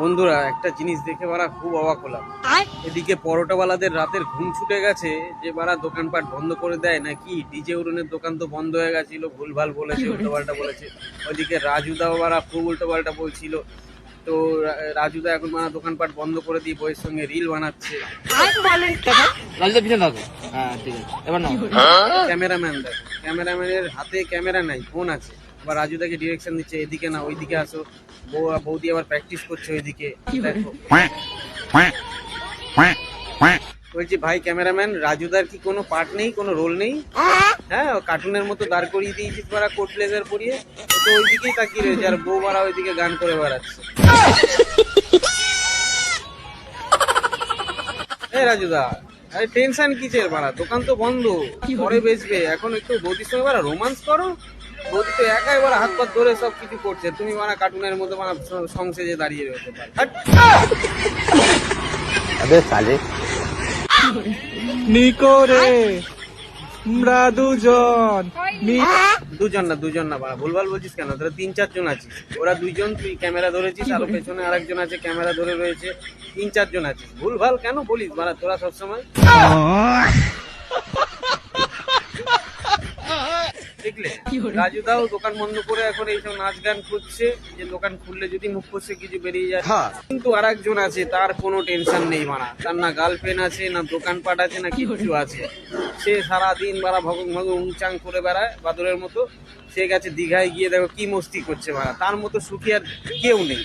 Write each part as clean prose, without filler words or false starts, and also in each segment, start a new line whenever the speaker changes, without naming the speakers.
বন্ধুরা একটা জিনিস দেখে বারা খুব অবাক হলাম। এদিকে পরোটাওয়ালাদের রাতের ঘুম ছুটে গেছে যে বারা দোকানপাট বন্ধ করে দেয় নাকি, ডিজে উড়নের দোকান তো বন্ধ হয়ে গেছিল, ভুলভাল বলেছে, উল্টোপাল্টা বলেছে। ওইদিকে রাজুদাও বারা খুব উল্টোপাল্টা বলছিল। তো রাজুদা এখন বারা দোকানপাট বন্ধ করে দিয়ে বইয়ের সঙ্গে রিল বানাচ্ছে।
রাজুদা পিছনে থাকো। হ্যাঁ ঠিক আছে, এবার না
ক্যামেরাম্যান দেখো, ক্যামেরাম্যানের হাতে ক্যামেরা নাই, ফোন আছে। আবার রাজুদাকে ডিরেকশন দিচ্ছে, এদিকে না ওইদিকে আসো। বৌদি আবার প্র্যাকটিস করছে ওইদিকে, দেখো। বলছি ভাই ক্যামেরাম্যান, রাজুদার কি কোনো পার্ট নেই, কোনো রোল নেই? হ্যাঁ, কার্টুনের মতো দাঁড় করিয়ে দিয়েছিস মারা কোট ব্লেজার পরিয়ে, ও তো ওইদিকেই তাকিয়ে রয়েছে আর বউ মারা ওইদিকে গান করে বেড়াচ্ছে। এই রাজুদা, আরে টেনশন কিসের মারা, দোকান তো বন্ধ, পরে বেচবে, এখন একটু বৌদির সঙ্গে মারা রোমান্স করো। বৌদি তো একাই মারা হাত পাত ধরে সব কিছু করছে, তুমি মারা কার্টুনের মতো মারা সংসেজে দাঁড়িয়ে রয়েছে।
अबे साले
নিকো রে, আমরা
দুজন না বাড়া, ভুলভাল বলছিস কেন? তোরা 3-4 জন আছিস, ওরা 2 জন, তুই ক্যামেরা ধরেছিস, আরো পেছনে আরেকজন আছে ক্যামেরা ধরে রয়েছে, 3-4 জন আছিস, ভুলভাল কেন বলিস বাড়া তোরা সবসময়? দেখলে রাজুদাও দোকান বন্ধ করে এখন এইসব নাচ গান করছে, যে দোকান খুললে যদি মুখ ফসে কিছু বেরিয়ে যায়। কিন্তু আর একজন আছে, তার কোনো টেনশন নেই মারা, তার না গার্লফ্রেন্ড আছে, না দোকানপাট আছে, না কিছু আছে। সে সারাদিন মারা ভগং ভগং উংচাং করে বেড়ায় বাদরের মতো। সে গেছে দীঘায় গিয়ে দেখো কি মস্তি করছে মারা, তার মতো সুখী আর কেউ নেই।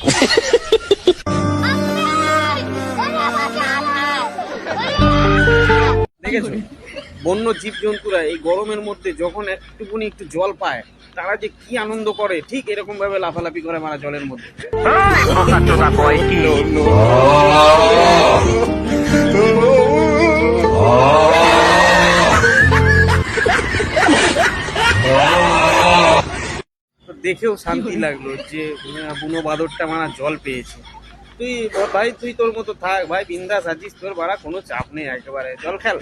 দেখেছো, বন্য জীবজন্তুরা এই গরমের মধ্যে যখন একটু জল পায়, তারা যে কি আনন্দ করে, ঠিক এরকম ভাবে লাফালাফি করে মারা জলের মধ্যে। দেখেও শান্তি লাগলো যে বুনো বাদরটা মারা জল পেয়েছে। তুই ভাই, তুই তোর মতো থাক ভাই, বিন্দাস আছিস, তোর বাড়া কোনো চাপ নেই, একেবারে জল খেল।